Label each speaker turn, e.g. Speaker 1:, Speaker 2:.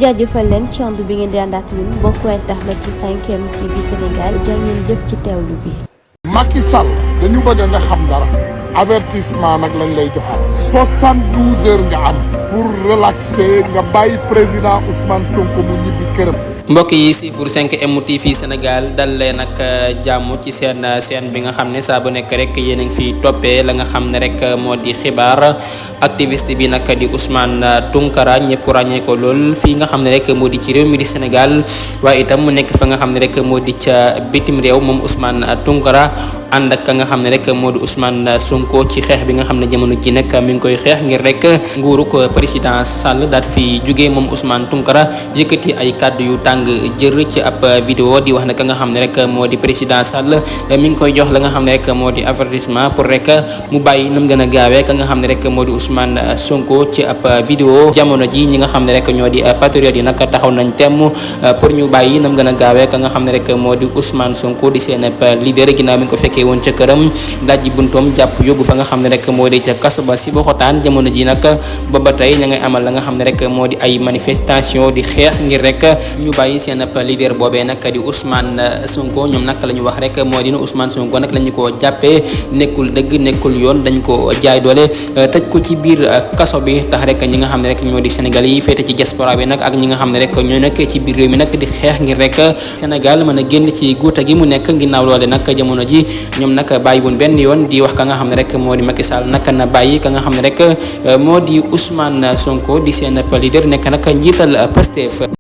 Speaker 1: jaajëfal leen ci ànd bi ngeen di ànd ak ñun mbokku internet bu 5M TV Sénégal jàngeen jëf ci teewlu bi.
Speaker 2: Macky Sall dañu bëgg nga xam dara avertissement nag lañ lay joxaat 72 heures nga am pour relaxer nga bàyyi président Ousmane Sonko mu ñibbi këram.
Speaker 3: mbokk yi siifur 5M TV Sénégal dal leen ak jàmm ci seen chaîne bi nga xam ne saa bu nekk rek yéen a ngi fi toppee la nga xam ne rek moo di xibaar activiste bi nag di Ousmane Tounkara ñëpp ràññee ko lool fii nga xam ne rek moo di ci réew mi di Sénégal waaye itam mu nekk fa nga xam ne rek moo di ca bitim réew moom Ousmane Tounkara ànd ak ka nga xam ne rek moo di Ousmane Sonko ci xeex bi nga xam ne jamono ji nag mi ngi koy xeex ngir rek nguuruk président Sall daat fi jugee moom Ousmane Tounkara yëkkati ay kàddu yu tàng jër ci ab vidéo di wax ne ka nga xam ne rek moo di président Sall mi ngi koy jox la nga xam ne rek moo di avertissement pour rek mu bàyyi nam gën a gaawee ka nga xam ne rek moo di Ousmane Sonko ci ab vidéo jamono ji ñi nga xam ne rek ñoo di patriotes yi nag taxaw nañ temm pour ñu bàyyi nam gën a gaawee ka nga xam ne rek moo di Ousmane Sonko di seen leader ginnaaw mi ngi ko fekkee woon ca këram dajji buntoom jàpp yóbbu fa nga xam ne rek moo di ca kaso ba si Boxotaan jamono ji nag ba tey ña ngay amal la nga xam ne rek moo di ay manifestation di xeex ngir rek ñu bàyyi seen leader boobee nag di Ousmane Sonko ñoom nag la ñu wax rek moo di ne Ousmane Sonko nag la ñu ko jàppee nekkul dëgg nekkul yoon dañ ko jaay doole tëj ko ci biir kaso bi tax rek ñi nga xam ne rek ñoo di Sénégal yi féete ci diaspora bi nag ak ñi nga xam ne rek ñoo nekk ci biir réew mi nag di xeex ngir rek Sénégal mën a génn ci guuta gi mu nekk ginnaaw loole nag jamono ji ñoom nag bàyyi woon benn yoon di wax ka nga xam ne rek moo di Macky Sall nag na bàyyi ka nga xam ne rek moo di Ousmane Sonko di seen leader nekk nag njiital Pastef